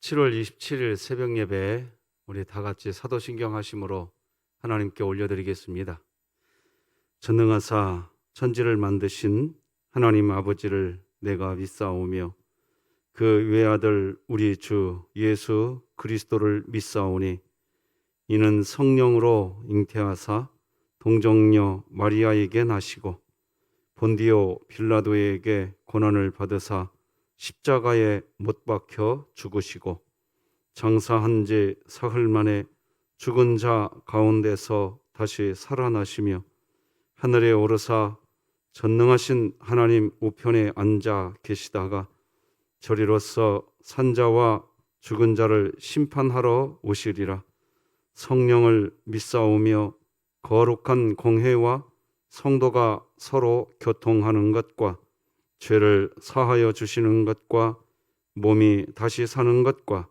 7월 27일 새벽 예배 우리 다 같이 사도신경 하심으로 하나님께 올려드리겠습니다. 전능하사 천지를 만드신 하나님 아버지를 내가 믿사오며 그 외아들 우리 주 예수 그리스도를 믿사오니 이는 성령으로 잉태하사 동정녀 마리아에게 나시고 본디오 빌라도에게 고난을 받으사 십자가에 못 박혀 죽으시고 장사한 지 사흘 만에 죽은 자 가운데서 다시 살아나시며 하늘에 오르사 전능하신 하나님 우편에 앉아 계시다가 저리로서 산자와 죽은 자를 심판하러 오시리라. 성령을 믿사오며 거룩한 공회와 성도가 서로 교통하는 것과 죄를 사하여 주시는 것과 몸이 다시 사는 것과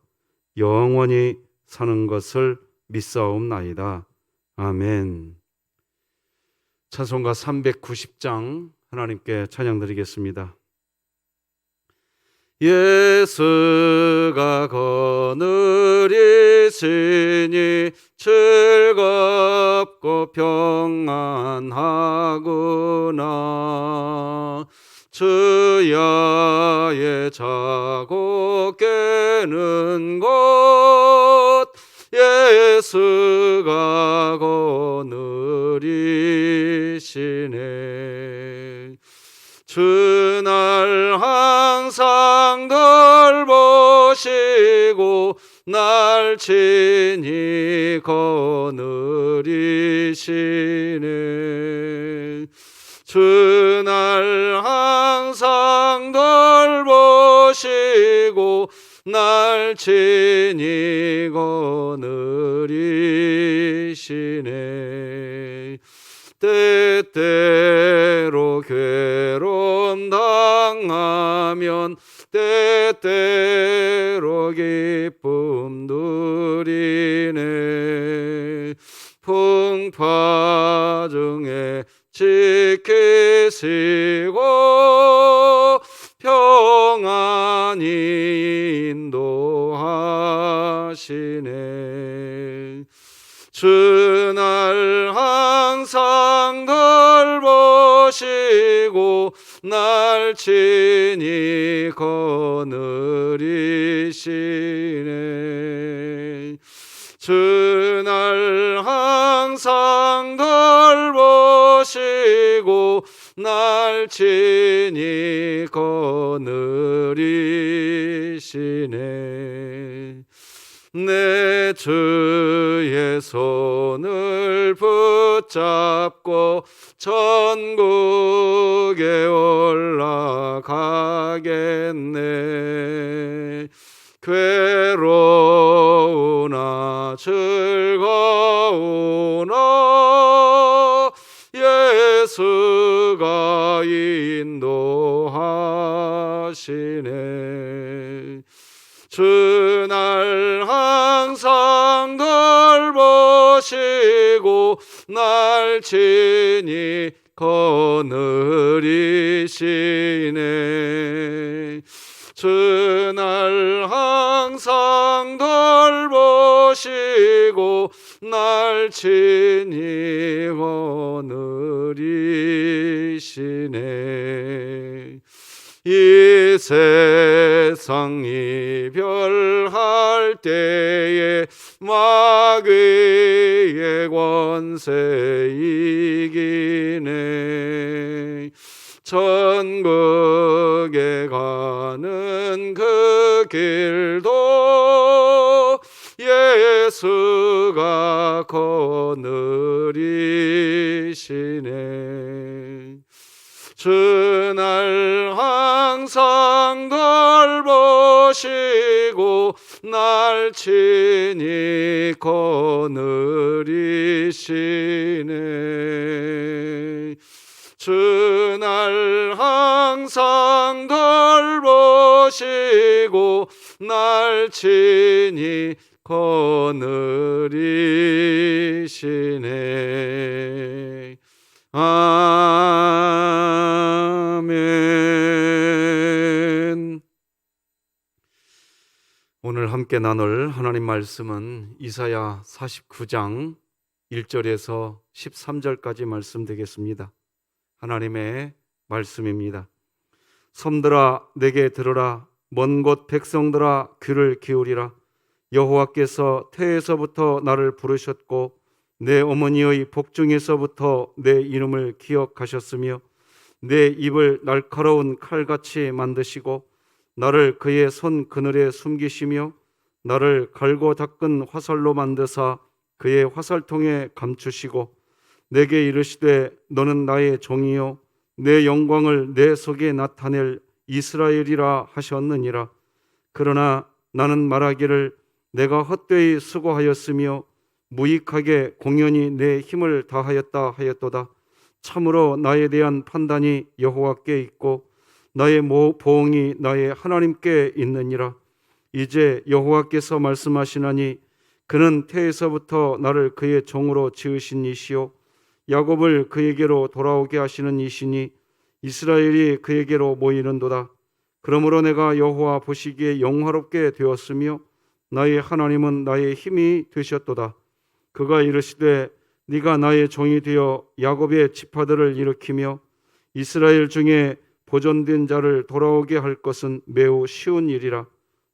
영원히 사는 것을 믿사옵나이다. 아멘. 찬송가 390장 하나님께 찬양드리겠습니다. 예수가 거느리시니 즐겁고 평안하구나. 주야의 자고 깨는 곳 예수가 거느리시네. 주날 항상 돌보시고 날 친히 거느리시네. 주날 항상 돌보시고 날 친히 거느리시네. 때때로 괴로움 당하면 때때로 기쁨 누리네. 풍파 중에 지키시고 평안히 인도하시네. 주날 항상 돌보시고 날 친히 거느리시네. 주날 항상 돌보시고 날 친히 거느리시네. 내 주의 손을 붙잡고 천국에 올라가겠네. 괴로우나 즐거우나 예수가 인도하시네. 주날 항상 돌보시고 날 친히 거느리시네. 주날 항상 돌보시고 날 친히 거느리시네. 이 세상 이별할 때에 마귀의 권세 이기네. 천국에 가는 그 길도 예수가 거느리시네. 주날 항상 돌보시고 날 친히 거느리시네. 주날 항상 돌보시고 날 친히 거느리시네. 아멘. 오늘 함께 나눌 하나님 말씀은 이사야 49장 1절에서 13절까지 말씀 되겠습니다. 하나님의 말씀입니다. 섬들아 내게 들으라. 먼 곳 백성들아 귀를 기울이라. 여호와께서 태에서부터 나를 부르셨고 내 어머니의 복중에서부터 내 이름을 기억하셨으며 내 입을 날카로운 칼같이 만드시고 나를 그의 손 그늘에 숨기시며 나를 갈고 닦은 화살로 만드사 그의 화살통에 감추시고 내게 이르시되 너는 나의 종이요 내 영광을 내 속에 나타낼 이스라엘이라 하셨느니라. 그러나 나는 말하기를 내가 헛되이 수고하였으며 무익하게 공연히 내 힘을 다하였다 하였도다. 참으로 나에 대한 판단이 여호와께 있고 나의 보응이 나의 하나님께 있느니라. 이제 여호와께서 말씀하시나니 그는 태에서부터 나를 그의 종으로 지으신 이시요 야곱을 그에게로 돌아오게 하시는 이시니 이스라엘이 그에게로 모이는도다. 그러므로 내가 여호와 보시기에 영화롭게 되었으며 나의 하나님은 나의 힘이 되셨도다. 그가 이르시되 네가 나의 종이 되어 야곱의 지파들을 일으키며 이스라엘 중에 보존된 자를 돌아오게 할 것은 매우 쉬운 일이라.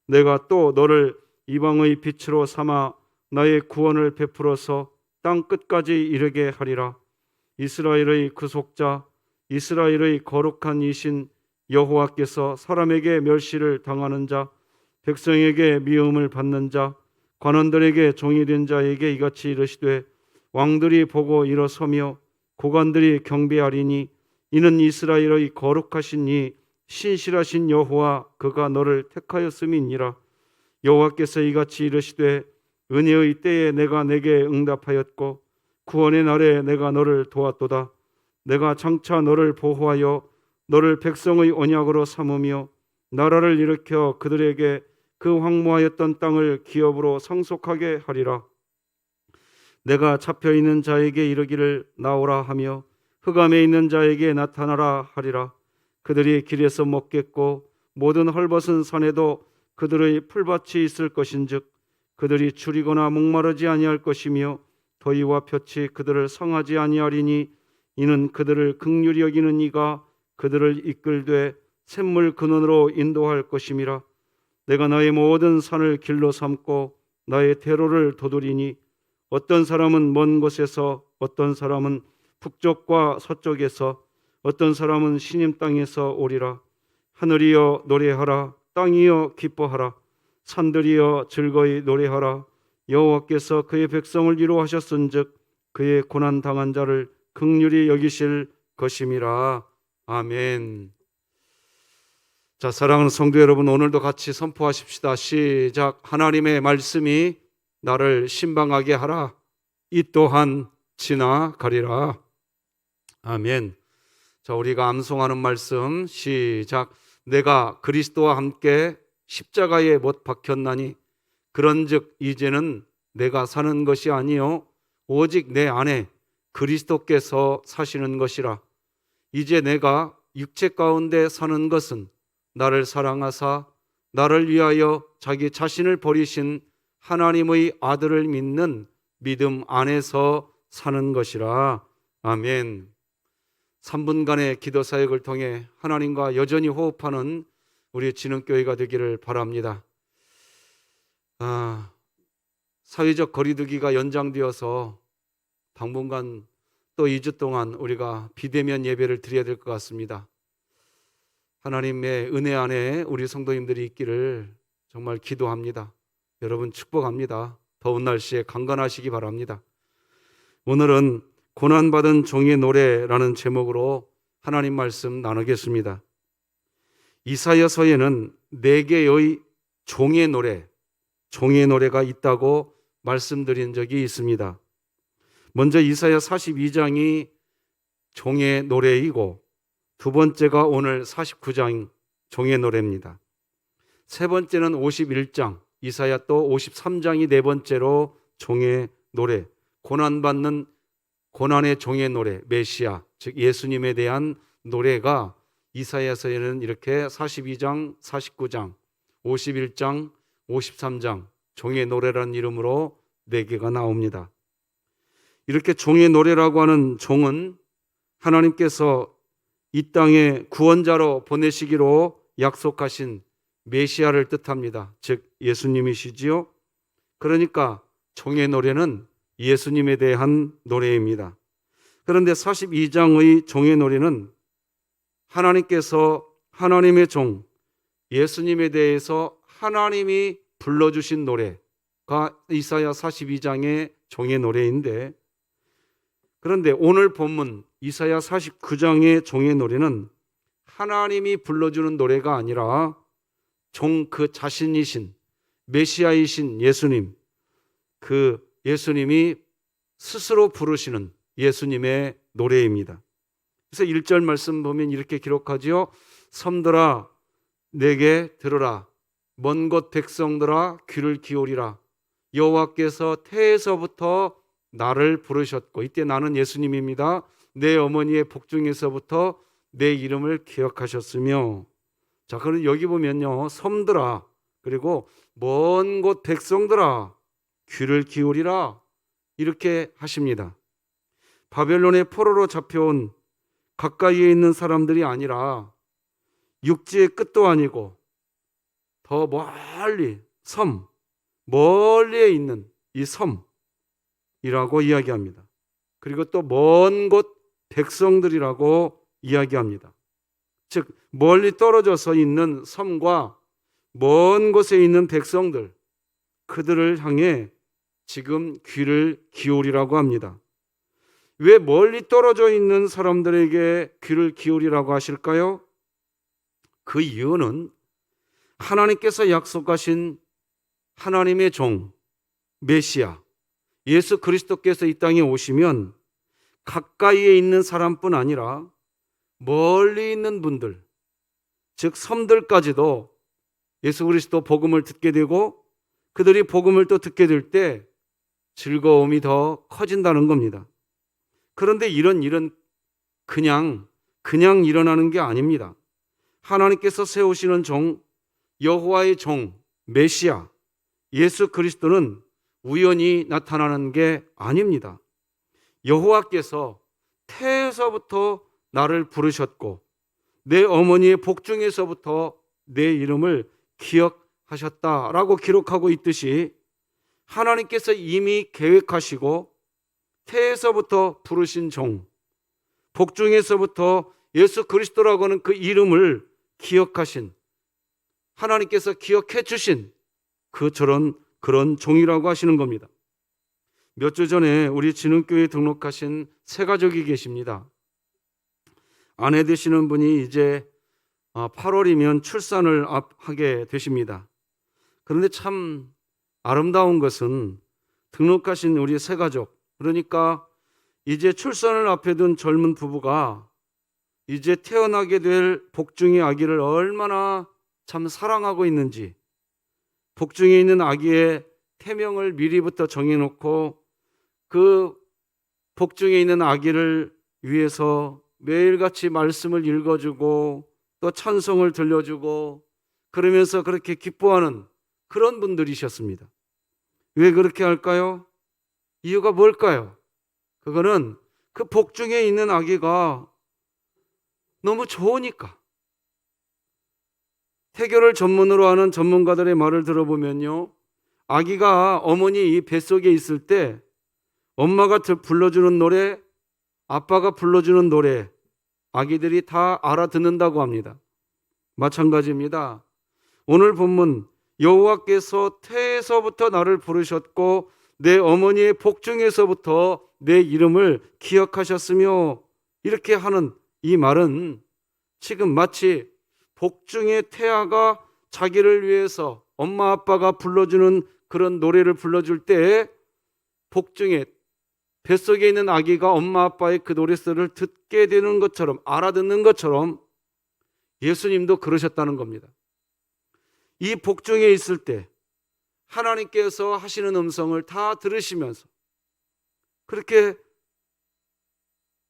내가 또 너를 이방의 빛으로 삼아 나의 구원을 베풀어서 땅 끝까지 이르게 하리라. 이스라엘의 구속자, 이스라엘의 거룩한 이신 여호와께서 사람에게 멸시를 당하는 자, 백성에게 미움을 받는 자, 관원들에게 종이 된 자에게 이같이 이르시되 왕들이 보고 일어서며 고관들이 경배하리니 이는 이스라엘의 거룩하신 이 신실하신 여호와 그가 너를 택하였음이니라. 여호와께서 이같이 이르시되 은혜의 때에 내가 내게 응답하였고 구원의 날에 내가 너를 도왔도다. 내가 장차 너를 보호하여 너를 백성의 언약으로 삼으며 나라를 일으켜 그들에게 그 황무하였던 땅을 기업으로 상속하게 하리라. 내가 잡혀있는 자에게 이르기를 나오라 하며 흑암에 있는 자에게 나타나라 하리라. 그들이 길에서 먹겠고 모든 헐벗은 산에도 그들의 풀밭이 있을 것인즉 그들이 줄이거나 목마르지 아니할 것이며 더위와 볕이 그들을 상하지 아니하리니 이는 그들을 긍휼히 여기는 이가 그들을 이끌되 샘물 근원으로 인도할 것임이라. 내가 나의 모든 산을 길로 삼고 나의 대로를 도두리니 어떤 사람은 먼 곳에서 어떤 사람은 북쪽과 서쪽에서 어떤 사람은 시님 땅에서 오리라. 하늘이여 노래하라. 땅이여 기뻐하라. 산들이여 즐거이 노래하라. 여호와께서 그의 백성을 위로하셨은즉 그의 고난 당한 자를 긍휼히 여기실 것임이라. 아멘. 자, 사랑하는 성도 여러분, 오늘도 같이 선포하십시다. 시작. 하나님의 말씀이 나를 신방하게 하라. 이 또한 지나가리라. 아멘. 자, 우리가 암송하는 말씀 시작. 내가 그리스도와 함께 십자가에 못 박혔나니 그런즉 이제는 내가 사는 것이 아니요 오직 내 안에 그리스도께서 사시는 것이라. 이제 내가 육체 가운데 사는 것은 나를 사랑하사 나를 위하여 자기 자신을 버리신 하나님의 아들을 믿는 믿음 안에서 사는 것이라. 아멘. 3분간의 기도 사역을 통해 하나님과 여전히 호흡하는 우리 진흥교회가 되기를 바랍니다. 사회적 거리두기가 연장되어서 당분간 또 2주 동안 우리가 비대면 예배를 드려야 될 것 같습니다. 하나님의 은혜 안에 우리 성도님들이 있기를 정말 기도합니다. 여러분 축복합니다. 더운 날씨에 강건하시기 바랍니다. 오늘은 고난받은 종의 노래라는 제목으로 하나님 말씀 나누겠습니다. 이사야서에는 4개의 종의 노래가 있다고 말씀드린 적이 있습니다. 먼저 이사야 42장이 종의 노래이고 두 번째가 오늘 49장 종의 노래입니다. 세 번째는 51장, 이사야 또 53장이 네 번째로 종의 노래, 고난의 종의 노래, 메시아, 즉 예수님에 대한 노래가 이사야서에는 이렇게 42장, 49장, 51장, 53장 종의 노래라는 이름으로 4개가 나옵니다. 이렇게 종의 노래라고 하는 종은 하나님께서 이 땅에 구원자로 보내시기로 약속하신 메시아를 뜻합니다. 즉 예수님이시지요. 그러니까 종의 노래는 예수님에 대한 노래입니다. 그런데 42장의 종의 노래는 하나님께서 하나님의 종 예수님에 대해서 하나님이 불러주신 노래가 이사야 42장의 종의 노래인데, 그런데 오늘 본문 이사야 49장의 종의 노래는 하나님이 불러주는 노래가 아니라 종 그 자신이신 메시아이신 예수님, 그 예수님이 스스로 부르시는 예수님의 노래입니다. 그래서 1절 말씀 보면 이렇게 기록하지요. 섬들아 내게 들으라, 먼 곳 백성들아 귀를 기울이라. 여호와께서 태에서부터 나를 부르셨고, 이때 나는 예수님입니다. 내 어머니의 복중에서부터 내 이름을 기억하셨으며. 자, 그럼 여기 보면요, 섬들아 그리고 먼 곳 백성들아 귀를 기울이라 이렇게 하십니다. 바벨론의 포로로 잡혀온 가까이에 있는 사람들이 아니라 육지의 끝도 아니고 더 멀리 섬, 멀리에 있는 이 섬이라고 이야기합니다. 그리고 또 먼 곳 백성들이라고 이야기합니다. 즉 멀리 떨어져서 있는 섬과 먼 곳에 있는 백성들, 그들을 향해 지금 귀를 기울이라고 합니다. 왜 멀리 떨어져 있는 사람들에게 귀를 기울이라고 하실까요? 그 이유는 하나님께서 약속하신 하나님의 종 메시아 예수 그리스도께서 이 땅에 오시면 가까이에 있는 사람뿐 아니라 멀리 있는 분들, 즉 섬들까지도 예수 그리스도 복음을 듣게 되고 그들이 복음을 또 듣게 될 때 즐거움이 더 커진다는 겁니다. 그런데 이런 일은 그냥 일어나는 게 아닙니다. 하나님께서 세우시는 종, 여호와의 종, 메시아, 예수 그리스도는 우연히 나타나는 게 아닙니다. 여호와께서 태에서부터 나를 부르셨고 내 어머니의 복중에서부터 내 이름을 기억하셨다라고 기록하고 있듯이 하나님께서 이미 계획하시고 태에서부터 부르신 종, 복중에서부터 예수 그리스도라고 하는 그 이름을 기억하신, 하나님께서 기억해 주신 그런 종이라고 하시는 겁니다. 몇 주 전에 우리 진흥교회에 등록하신 새 가족이 계십니다. 아내 되시는 분이 이제 8월이면 출산을 하게 되십니다. 그런데 참 아름다운 것은 등록하신 우리 새 가족, 그러니까 이제 출산을 앞에 둔 젊은 부부가 이제 태어나게 될 복중의 아기를 얼마나 참 사랑하고 있는지, 복중에 있는 아기의 태명을 미리부터 정해놓고 그 복중에 있는 아기를 위해서 매일같이 말씀을 읽어주고 또 찬송을 들려주고 그러면서 그렇게 기뻐하는 그런 분들이셨습니다. 왜 그렇게 할까요? 이유가 뭘까요? 그거는 그 복중에 있는 아기가 너무 좋으니까. 태교를 전문으로 하는 전문가들의 말을 들어보면요, 아기가 어머니 이 뱃속에 있을 때 엄마가 불러주는 노래, 아빠가 불러주는 노래, 아기들이 다 알아듣는다고 합니다. 마찬가지입니다. 오늘 본문 여호와께서 태에서부터 나를 부르셨고 내 어머니의 복중에서부터 내 이름을 기억하셨으며, 이렇게 하는 이 말은 지금 마치 복중의 태아가 자기를 위해서 엄마 아빠가 불러주는 그런 노래를 불러줄 때 복중에 뱃속에 있는 아기가 엄마 아빠의 그 노랫소리를 듣게 되는 것처럼, 알아듣는 것처럼 예수님도 그러셨다는 겁니다. 이 복중에 있을 때 하나님께서 하시는 음성을 다 들으시면서 그렇게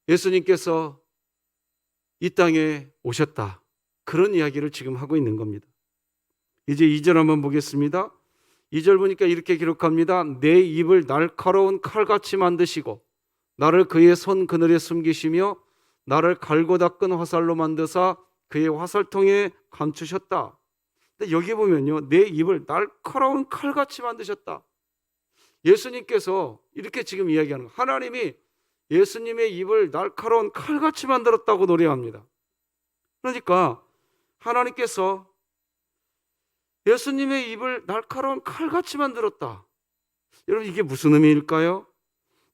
예수님께서 이 땅에 오셨다, 그런 이야기를 지금 하고 있는 겁니다. 이제 2절 한번 보겠습니다. 2절 보니까 이렇게 기록합니다. 내 입을 날카로운 칼같이 만드시고 나를 그의 손 그늘에 숨기시며 나를 갈고 닦은 화살로 만드사 그의 화살통에 감추셨다. 근데 여기 보면요, 내 입을 날카로운 칼같이 만드셨다. 예수님께서 이렇게 지금 이야기하는 거예요. 하나님이 예수님의 입을 날카로운 칼같이 만들었다고 노래합니다. 그러니까 하나님께서 예수님의 입을 날카로운 칼같이 만들었다. 여러분, 이게 무슨 의미일까요?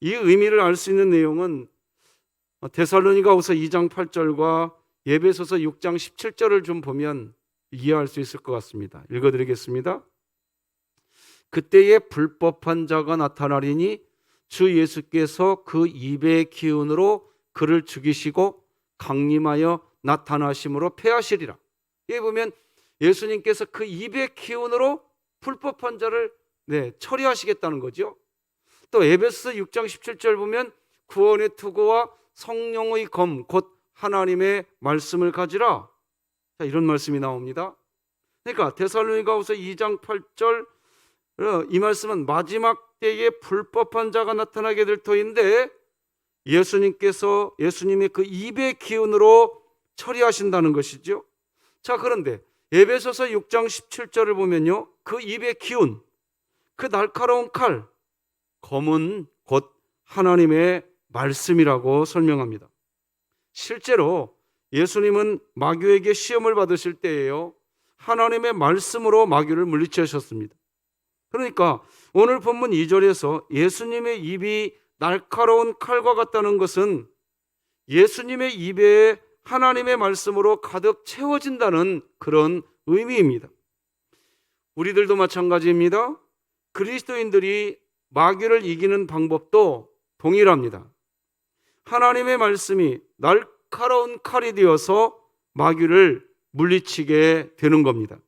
이 의미를 알 수 있는 내용은 데살로니가후서 2장 8절과 에베소서 6장 17절을 좀 보면 이해할 수 있을 것 같습니다. 읽어드리겠습니다. 그때에 불법한 자가 나타나리니 주 예수께서 그 입의 기운으로 그를 죽이시고 강림하여 나타나심으로 패하시리라. 여기 보면 예수님께서 그 입의 기운으로 불법한 자를 처리하시겠다는 거죠. 또 에베소서 6장 17절 보면 구원의 투구와 성령의 검 곧 하나님의 말씀을 가지라. 자, 이런 말씀이 나옵니다. 그러니까 데살로니가후서 2장 8절 이 말씀은 마지막 때에 불법한 자가 나타나게 될 터인데 예수님의 그 입의 기운으로 처리하신다는 것이죠. 자, 그런데 에베소서 6장 17절을 보면요, 그 입의 기운, 그 날카로운 칼, 검은 곧 하나님의 말씀이라고 설명합니다. 실제로 예수님은 마귀에게 시험을 받으실 때에요, 하나님의 말씀으로 마귀를 물리치셨습니다. 그러니까 오늘 본문 2절에서 예수님의 입이 날카로운 칼과 같다는 것은 예수님의 입에 하나님의 말씀으로 가득 채워진다는 그런 의미입니다. 우리들도 마찬가지입니다. 그리스도인들이 마귀를 이기는 방법도 동일합니다. 하나님의 말씀이 날카로운 칼이 되어서 마귀를 물리치게 되는 겁니다.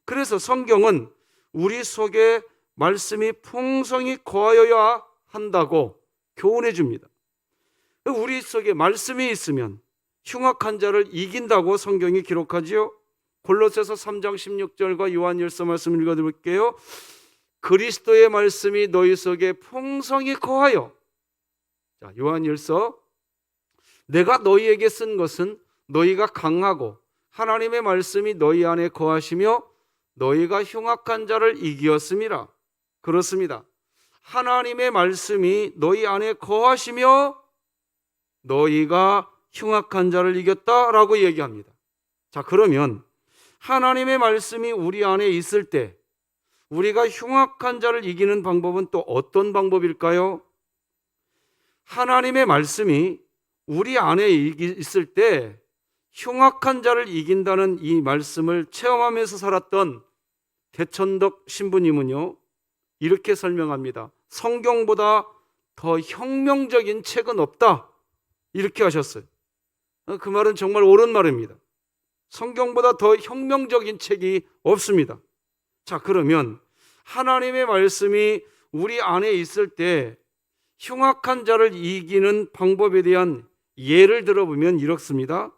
그래서 성경은 우리 속에 말씀이 풍성히 거하여야 한다고 교훈해 줍니다. 우리 속에 말씀이 있으면 흉악한 자를 이긴다고 성경이 기록하지요. 골로새서 3장 16절과 요한일서 말씀 읽어드릴게요. 그리스도의 말씀이 너희 속에 풍성히 거하여. 자, 요한일서, 내가 너희에게 쓴 것은 너희가 강하고 하나님의 말씀이 너희 안에 거하시며 너희가 흉악한 자를 이기었음이라. 그렇습니다. 하나님의 말씀이 너희 안에 거하시며 너희가 흉악한 자를 이겼다라고 얘기합니다. 자, 그러면 하나님의 말씀이 우리 안에 있을 때 우리가 흉악한 자를 이기는 방법은 또 어떤 방법일까요? 하나님의 말씀이 우리 안에 있을 때 흉악한 자를 이긴다는 이 말씀을 체험하면서 살았던 대천덕 신부님은요, 이렇게 설명합니다. 성경보다 더 혁명적인 책은 없다, 이렇게 하셨어요. 그 말은 정말 옳은 말입니다. 성경보다 더 혁명적인 책이 없습니다. 자, 그러면 하나님의 말씀이 우리 안에 있을 때 흉악한 자를 이기는 방법에 대한 예를 들어보면 이렇습니다.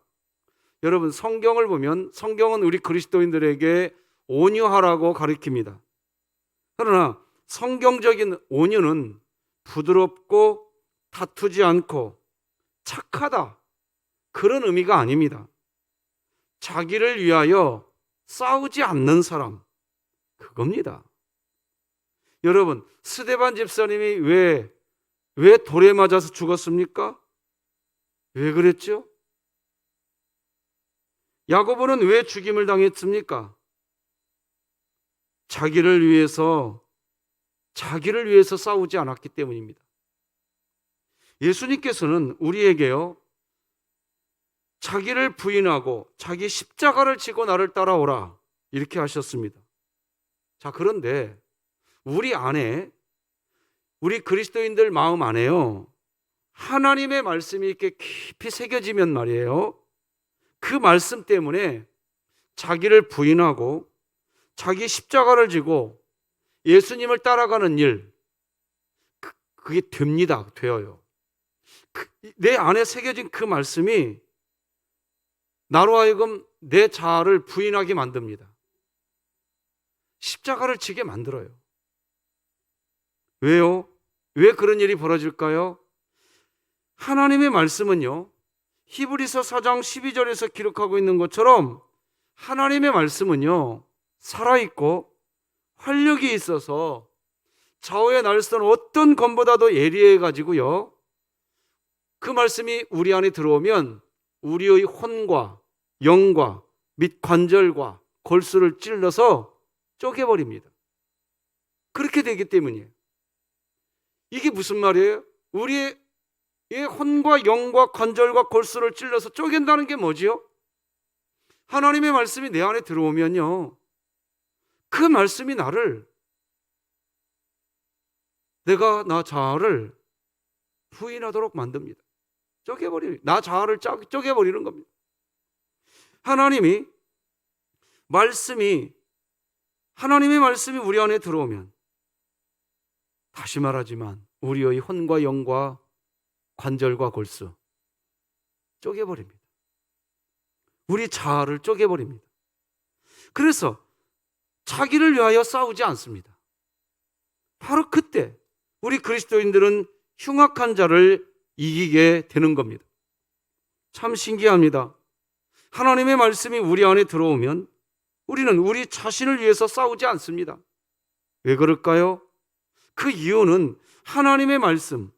여러분, 성경을 보면 성경은 우리 그리스도인들에게 온유하라고 가르칩니다. 그러나 성경적인 온유는 부드럽고 다투지 않고 착하다, 그런 의미가 아닙니다. 자기를 위하여 싸우지 않는 사람, 그겁니다. 여러분, 스데반 집사님이 왜 돌에 맞아서 죽었습니까? 왜 그랬죠? 야고보는 왜 죽임을 당했습니까? 자기를 위해서 싸우지 않았기 때문입니다. 예수님께서는 우리에게요, 자기를 부인하고 자기 십자가를 지고 나를 따라오라, 이렇게 하셨습니다. 자, 그런데 우리 안에, 우리 그리스도인들 마음 안에요, 하나님의 말씀이 이렇게 깊이 새겨지면 말이에요, 그 말씀 때문에 자기를 부인하고 자기 십자가를 지고 예수님을 따라가는 일, 그게 되어요. 내 안에 새겨진 그 말씀이 나로 하여금 내 자아를 부인하게 만듭니다. 십자가를 지게 만들어요. 왜요? 왜 그런 일이 벌어질까요? 하나님의 말씀은요, 히브리서 4장 12절에서 기록하고 있는 것처럼 하나님의 말씀은요, 살아있고 활력이 있어서 좌우의 날선 어떤 검보다도 예리해가지고요, 그 말씀이 우리 안에 들어오면 우리의 혼과 영과 및 관절과 골수를 찔러서 쪼개버립니다. 그렇게 되기 때문이에요. 이게 무슨 말이에요? 우리의 혼과 영과 관절과 골수를 찔러서 쪼갠다는 게 뭐지요? 하나님의 말씀이 내 안에 들어오면요, 그 말씀이 내가 나 자아를 부인하도록 만듭니다. 나 자아를 쪼개버리는 겁니다. 하나님의 말씀이 우리 안에 들어오면, 다시 말하지만 우리의 혼과 영과 관절과 골수 쪼개버립니다. 우리 자아를 쪼개버립니다. 그래서 자기를 위하여 싸우지 않습니다. 바로 그때 우리 그리스도인들은 흉악한 자를 이기게 되는 겁니다. 참 신기합니다. 하나님의 말씀이 우리 안에 들어오면 우리는 우리 자신을 위해서 싸우지 않습니다. 왜 그럴까요? 그 이유는 하나님의 말씀,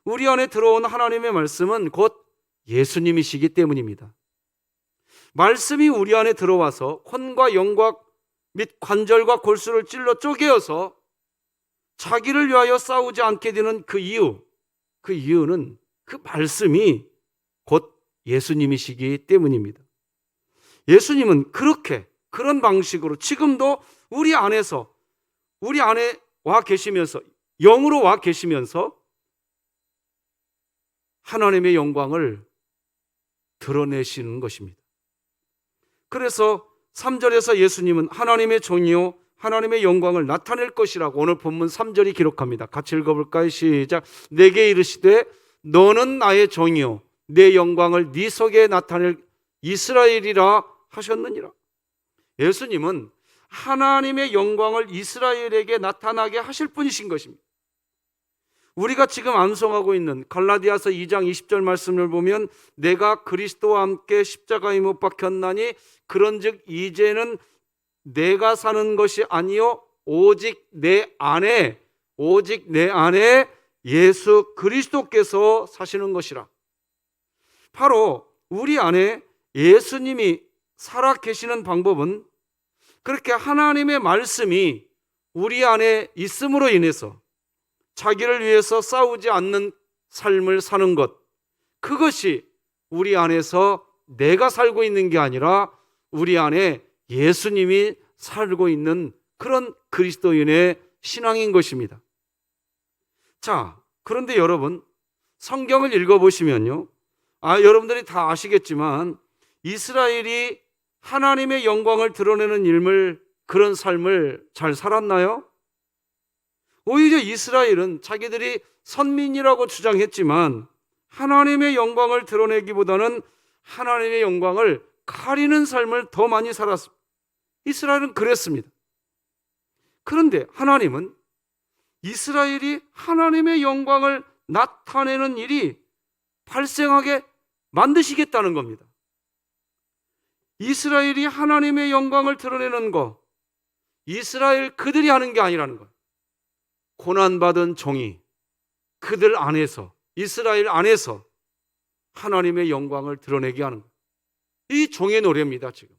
우리 안에 들어온 하나님의 말씀은 곧 예수님이시기 때문입니다. 말씀이 우리 안에 들어와서 혼과 영과 및 관절과 골수를 찔러 쪼개어서 자기를 위하여 싸우지 않게 되는 그 이유는 그 말씀이 곧 예수님이시기 때문입니다. 예수님은 그런 방식으로 지금도 우리 안에 와 계시면서, 영으로 와 계시면서 하나님의 영광을 드러내시는 것입니다. 그래서 3절에서 예수님은 하나님의 종이요 하나님의 영광을 나타낼 것이라고 오늘 본문 3절이 기록합니다. 같이 읽어볼까요? 시작. 내게 이르시되 너는 나의 종이요 내 영광을 네 속에 나타낼 이스라엘이라 하셨느니라. 예수님은 하나님의 영광을 이스라엘에게 나타나게 하실 분이신 것입니다. 우리가 지금 암송하고 있는 갈라디아서 2장 20절 말씀을 보면 내가 그리스도와 함께 십자가에 못 박혔나니 그런즉 이제는 내가 사는 것이 아니요 오직 내 안에 예수 그리스도께서 사시는 것이라. 바로 우리 안에 예수님이 살아 계시는 방법은 그렇게 하나님의 말씀이 우리 안에 있음으로 인해서 자기를 위해서 싸우지 않는 삶을 사는 것, 그것이 우리 안에서 내가 살고 있는 게 아니라 우리 안에 예수님이 살고 있는 그런 그리스도인의 신앙인 것입니다. 자, 그런데 여러분, 성경을 읽어보시면요, 여러분들이 다 아시겠지만 이스라엘이 하나님의 영광을 드러내는 그런 삶을 잘 살았나요? 오히려 이스라엘은 자기들이 선민이라고 주장했지만 하나님의 영광을 드러내기보다는 하나님의 영광을 가리는 삶을 더 많이 살았습니다. 이스라엘은 그랬습니다. 그런데 하나님은 이스라엘이 하나님의 영광을 나타내는 일이 발생하게 만드시겠다는 겁니다. 이스라엘이 하나님의 영광을 드러내는 거, 이스라엘 그들이 하는 게 아니라는 거예요. 고난받은 종이 그들 안에서, 이스라엘 안에서 하나님의 영광을 드러내게 하는 거예요. 이 종의 노래입니다. 지금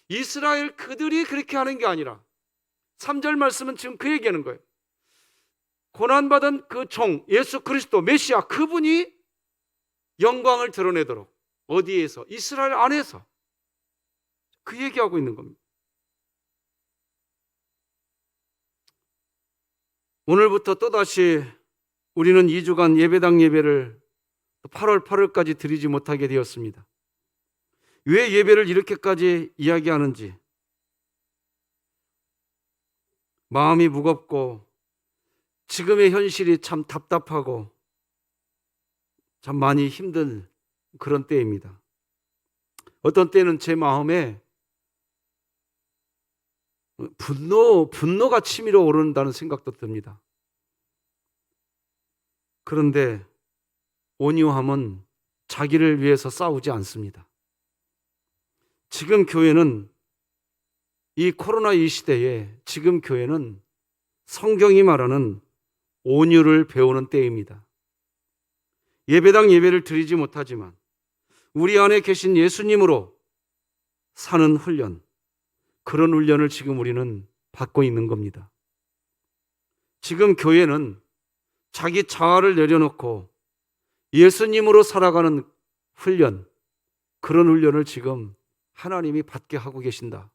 이스라엘 그들이 그렇게 하는 게 아니라 3절 말씀은 지금 그 얘기하는 거예요. 고난받은 그 종 예수 그리스도 메시아, 그분이 영광을 드러내도록 어디에서? 이스라엘 안에서. 그 얘기하고 있는 겁니다. 오늘부터 또다시 우리는 2주간 예배당 예배를 8월 8일까지 드리지 못하게 되었습니다. 왜 예배를 이렇게까지 이야기하는지 마음이 무겁고 지금의 현실이 참 답답하고 참 많이 힘든 그런 때입니다. 어떤 때는 제 마음에 분노가 치밀어 오른다는 생각도 듭니다. 그런데 온유함은 자기를 위해서 싸우지 않습니다. 지금 교회는 이 코로나 이 시대에 지금 교회는 성경이 말하는 온유를 배우는 때입니다. 예배당 예배를 드리지 못하지만 우리 안에 계신 예수님으로 사는 훈련, 그런 훈련을 지금 우리는 받고 있는 겁니다. 지금 교회는 자기 자아를 내려놓고 예수님으로 살아가는 훈련, 그런 훈련을 지금 하나님이 받게 하고 계신다.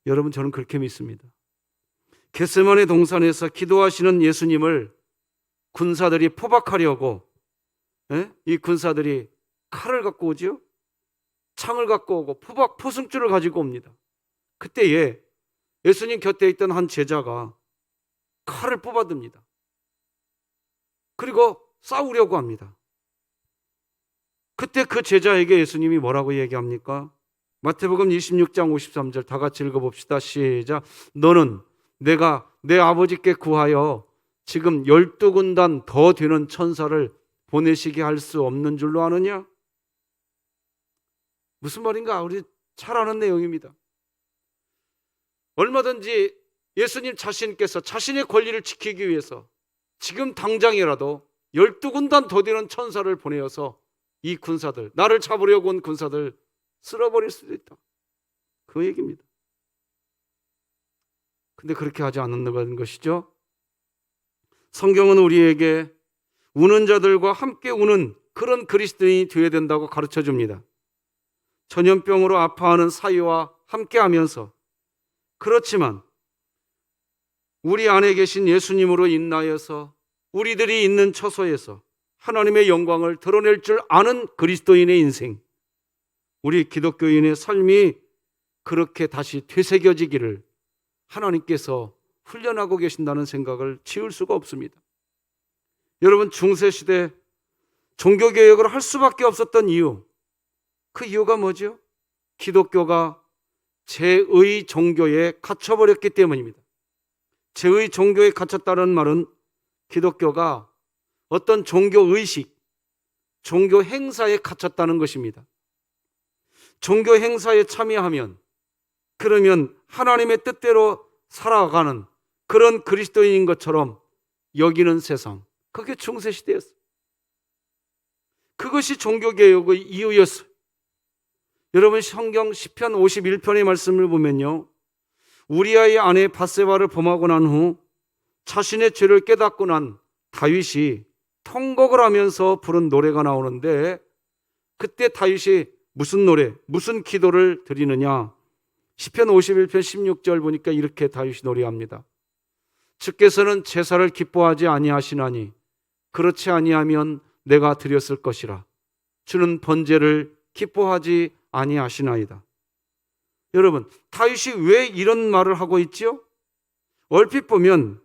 여러분, 저는 그렇게 믿습니다. 겟세마네 동산에서 기도하시는 예수님을 군사들이 포박하려고, 이 군사들이 칼을 갖고 오지요? 창을 갖고 오고 포승줄을 가지고 옵니다. 그때에 예수님 곁에 있던 한 제자가 칼을 뽑아듭니다. 그리고 싸우려고 합니다. 그때 그 제자에게 예수님이 뭐라고 얘기합니까? 마태복음 26장 53절 다 같이 읽어봅시다. 시작. 너는 내가 내 아버지께 구하여 지금 12군단 더 되는 천사를 보내시게 할 수 없는 줄로 아느냐? 무슨 말인가? 우리 잘 아는 내용입니다. 얼마든지 예수님 자신께서 자신의 권리를 지키기 위해서 지금 당장이라도 12군단 더 되는 천사를 보내어서 이 군사들, 나를 잡으려고 온 군사들 쓸어버릴 수도 있다. 그 얘기입니다. 근데 그렇게 하지 않는 것이죠. 성경은 우리에게 우는 자들과 함께 우는 그런 그리스도인이 되어야 된다고 가르쳐 줍니다. 전염병으로 아파하는 사위와 함께 하면서, 그렇지만 우리 안에 계신 예수님으로 인하여서 우리들이 있는 처소에서 하나님의 영광을 드러낼 줄 아는 그리스도인의 인생, 우리 기독교인의 삶이 그렇게 다시 되새겨지기를 하나님께서 훈련하고 계신다는 생각을 지울 수가 없습니다. 여러분, 중세시대 종교개혁을 할 수밖에 없었던 이유, 그 이유가 뭐죠? 기독교가 제의 종교에 갇혀버렸기 때문입니다. 제의 종교에 갇혔다는 말은 기독교가 어떤 종교의식, 종교 행사에 갇혔다는 것입니다. 종교 행사에 참여하면, 그러면 하나님의 뜻대로 살아가는 그런 그리스도인인 것처럼 여기는 세상, 그게 중세시대였어요. 그것이 종교개혁의 이유였어요. 여러분, 성경 시편 51편의 말씀을 보면요, 우리아의 아내 밧세바를 범하고 난 후 자신의 죄를 깨닫고 난 다윗이 통곡을 하면서 부른 노래가 나오는데, 그때 다윗이 무슨 노래, 무슨 기도를 드리느냐? 시편 51편 16절 보니까 이렇게 다윗이 노래합니다. 주께서는 제사를 기뻐하지 아니하시나니 그렇지 아니하면 내가 드렸을 것이라. 주는 번제를 기뻐하지 아니하시나이다. 여러분, 다윗이 왜 이런 말을 하고 있지요? 얼핏 보면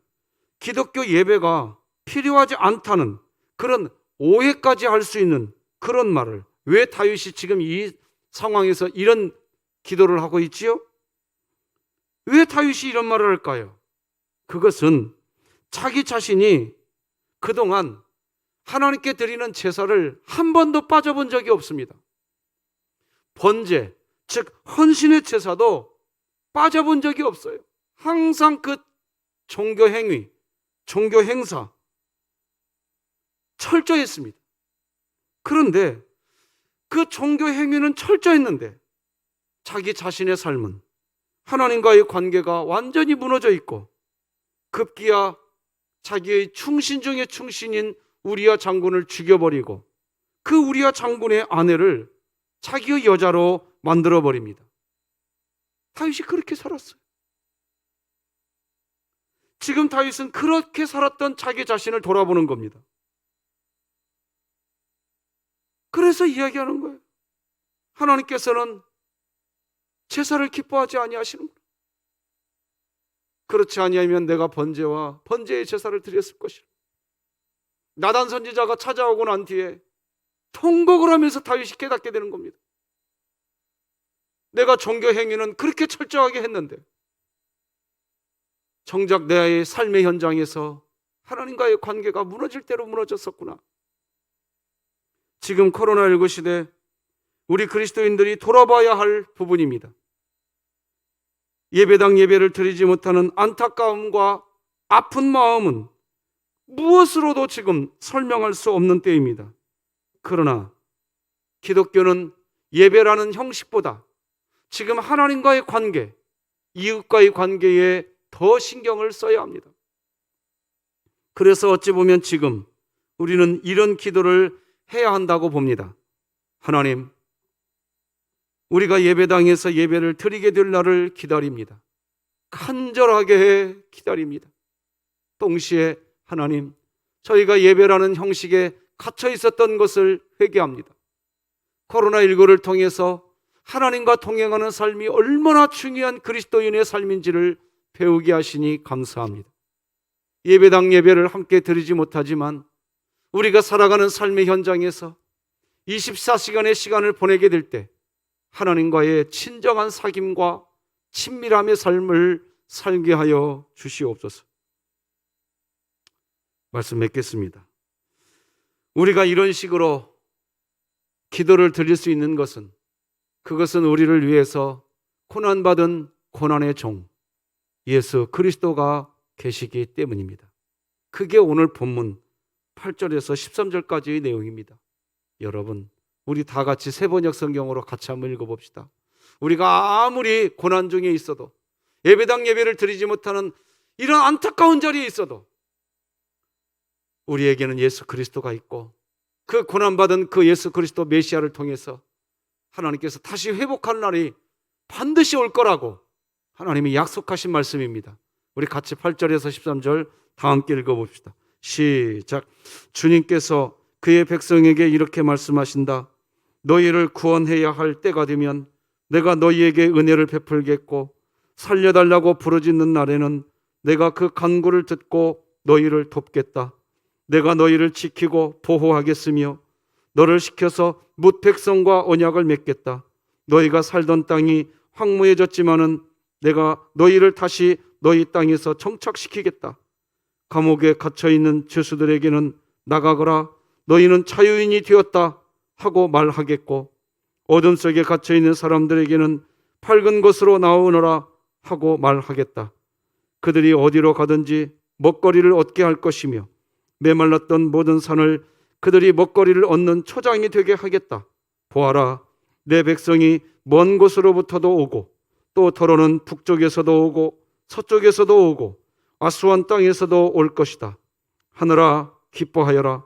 기독교 예배가 필요하지 않다는 그런 오해까지 할 수 있는 그런 말을, 왜 다윗이 지금 이 상황에서 이런 기도를 하고 있지요? 왜 다윗이 이런 말을 할까요? 그것은 자기 자신이 그동안 하나님께 드리는 제사를 한 번도 빠져본 적이 없습니다. 번제, 즉 헌신의 제사도 빠져본 적이 없어요. 항상 그 종교 행위, 종교 행사 철저했습니다. 그런데 그 종교 행위는 철저했는데 자기 자신의 삶은 하나님과의 관계가 완전히 무너져 있고, 급기야 자기의 충신 중에 충신인 우리아 장군을 죽여버리고 그 우리아 장군의 아내를 자기의 여자로 만들어버립니다. 다윗이 그렇게 살았어요. 지금 다윗은 그렇게 살았던 자기 자신을 돌아보는 겁니다. 그래서 이야기하는 거예요. 하나님께서는 제사를 기뻐하지 아니하시는구나. 그렇지 아니하면 내가 번제와 번제의 제사를 드렸을 것이라. 나단 선지자가 찾아오고 난 뒤에 통곡을 하면서 다윗이 깨닫게 되는 겁니다. 내가 종교 행위는 그렇게 철저하게 했는데 정작 내 삶의 현장에서 하나님과의 관계가 무너질 대로 무너졌었구나. 지금 코로나19 시대 우리 그리스도인들이 돌아봐야 할 부분입니다. 예배당 예배를 드리지 못하는 안타까움과 아픈 마음은 무엇으로도 지금 설명할 수 없는 때입니다. 그러나 기독교는 예배라는 형식보다 지금 하나님과의 관계, 이웃과의 관계에 더 신경을 써야 합니다. 그래서 어찌 보면 지금 우리는 이런 기도를 해야 한다고 봅니다. 하나님, 우리가 예배당에서 예배를 드리게 될 날을 기다립니다. 간절하게 기다립니다. 동시에 하나님, 저희가 예배라는 형식에 갇혀 있었던 것을 회개합니다. 코로나19를 통해서 하나님과 동행하는 삶이 얼마나 중요한 그리스도인의 삶인지를 배우게 하시니 감사합니다. 예배당 예배를 함께 드리지 못하지만 우리가 살아가는 삶의 현장에서 24시간의 시간을 보내게 될 때 하나님과의 친정한 사귐과 친밀함의 삶을 살게 하여 주시옵소서. 말씀 맺겠습니다. 우리가 이런 식으로 기도를 드릴 수 있는 것은 그것은 우리를 위해서 고난받은 고난의 종 예수 그리스도가 계시기 때문입니다. 그게 오늘 본문 8절에서 13절까지의 내용입니다. 여러분, 우리 다 같이 세번역 성경으로 같이 한번 읽어봅시다. 우리가 아무리 고난 중에 있어도 예배당 예배를 드리지 못하는 이런 안타까운 자리에 있어도 우리에게는 예수 그리스도가 있고 그 고난받은 그 예수 그리스도 메시아를 통해서 하나님께서 다시 회복할 날이 반드시 올 거라고 하나님이 약속하신 말씀입니다. 우리 같이 8절에서 13절 다 함께 읽어봅시다. 시작. 주님께서 그의 백성에게 이렇게 말씀하신다. 너희를 구원해야 할 때가 되면 내가 너희에게 은혜를 베풀겠고 살려달라고 부르짖는 날에는 내가 그 간구를 듣고 너희를 돕겠다. 내가 너희를 지키고 보호하겠으며 너를 시켜서 뭇 백성과 언약을 맺겠다. 너희가 살던 땅이 황무해졌지만은 내가 너희를 다시 너희 땅에서 정착시키겠다. 감옥에 갇혀있는 죄수들에게는 나가거라 너희는 자유인이 되었다 하고 말하겠고 어둠 속에 갇혀있는 사람들에게는 밝은 곳으로 나오너라 하고 말하겠다. 그들이 어디로 가든지 먹거리를 얻게 할 것이며 메말랐던 모든 산을 그들이 먹거리를 얻는 초장이 되게 하겠다. 보아라, 내 백성이 먼 곳으로부터도 오고 또 더러는 북쪽에서도 오고 서쪽에서도 오고 아수완 땅에서도 올 것이다. 하늘아 기뻐하여라.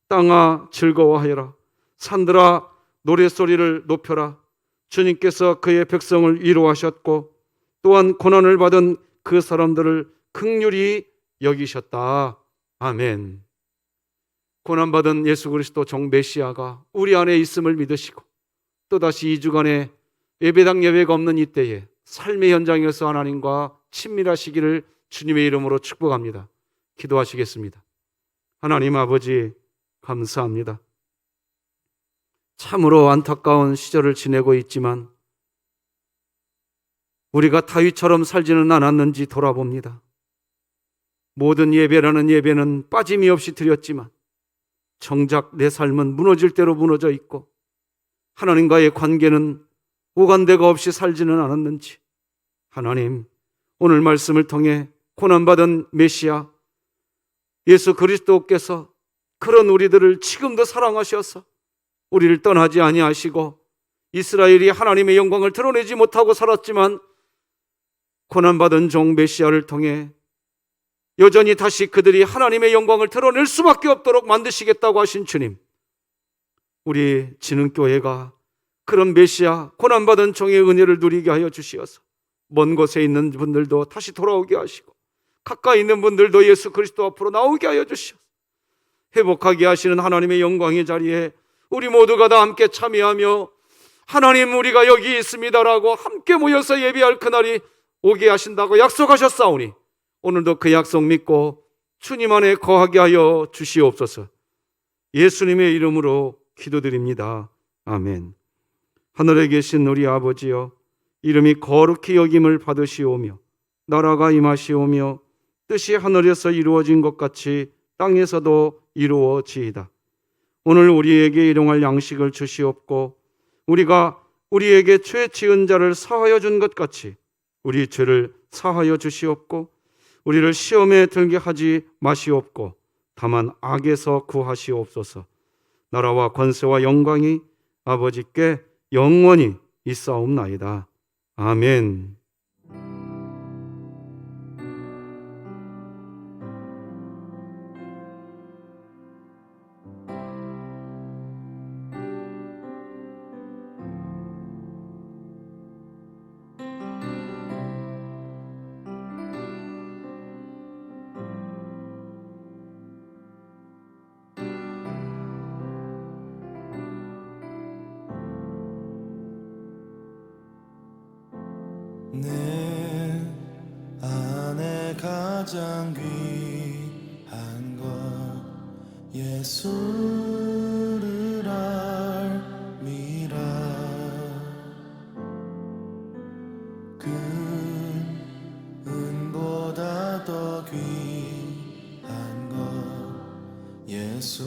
땅아 즐거워하여라. 산들아 노랫소리를 높여라. 주님께서 그의 백성을 위로하셨고 또한 고난을 받은 그 사람들을 긍휼히 여기셨다. 아멘. 고난받은 예수 그리스도 종 메시아가 우리 안에 있음을 믿으시고 또다시 2주간의 예배당 예배가 없는 이때에 삶의 현장에서 하나님과 친밀하시기를 주님의 이름으로 축복합니다. 기도하시겠습니다. 하나님 아버지 감사합니다. 참으로 안타까운 시절을 지내고 있지만 우리가 다윗처럼 살지는 않았는지 돌아봅니다. 모든 예배라는 예배는 빠짐이 없이 드렸지만 정작 내 삶은 무너질 대로 무너져 있고 하나님과의 관계는 오간데가 없이 살지는 않았는지 하나님 오늘 말씀을 통해 고난받은 메시아 예수 그리스도께서 그런 우리들을 지금도 사랑하셔서 우리를 떠나지 아니하시고 이스라엘이 하나님의 영광을 드러내지 못하고 살았지만 고난받은 종 메시아를 통해 여전히 다시 그들이 하나님의 영광을 드러낼 수밖에 없도록 만드시겠다고 하신 주님, 우리 진흥교회가 그런 메시아 고난받은 종의 은혜를 누리게 하여 주시어서 먼 곳에 있는 분들도 다시 돌아오게 하시고 가까이 있는 분들도 예수 그리스도 앞으로 나오게 하여 주시어서 회복하게 하시는 하나님의 영광의 자리에 우리 모두가 다 함께 참여하며 하나님 우리가 여기 있습니다라고 함께 모여서 예배할 그날이 오게 하신다고 약속하셨사오니 오늘도 그 약속 믿고 주님 안에 거하게 하여 주시옵소서. 예수님의 이름으로 기도드립니다. 아멘. 하늘에 계신 우리 아버지여, 이름이 거룩히 여김을 받으시오며 나라가 임하시오며 뜻이 하늘에서 이루어진 것 같이 땅에서도 이루어지이다. 오늘 우리에게 일용할 양식을 주시옵고 우리가 우리에게 죄 지은 자를 사하여 준 것 같이 우리 죄를 사하여 주시옵고 우리를 시험에 들게 하지 마시옵고 다만 악에서 구하시옵소서. 나라와 권세와 영광이 아버지께 영원히 있사옵나이다. 아멘. 내 안에 가장 귀한 것 예수를 알미라. 그 은보다 더 귀한 것 예수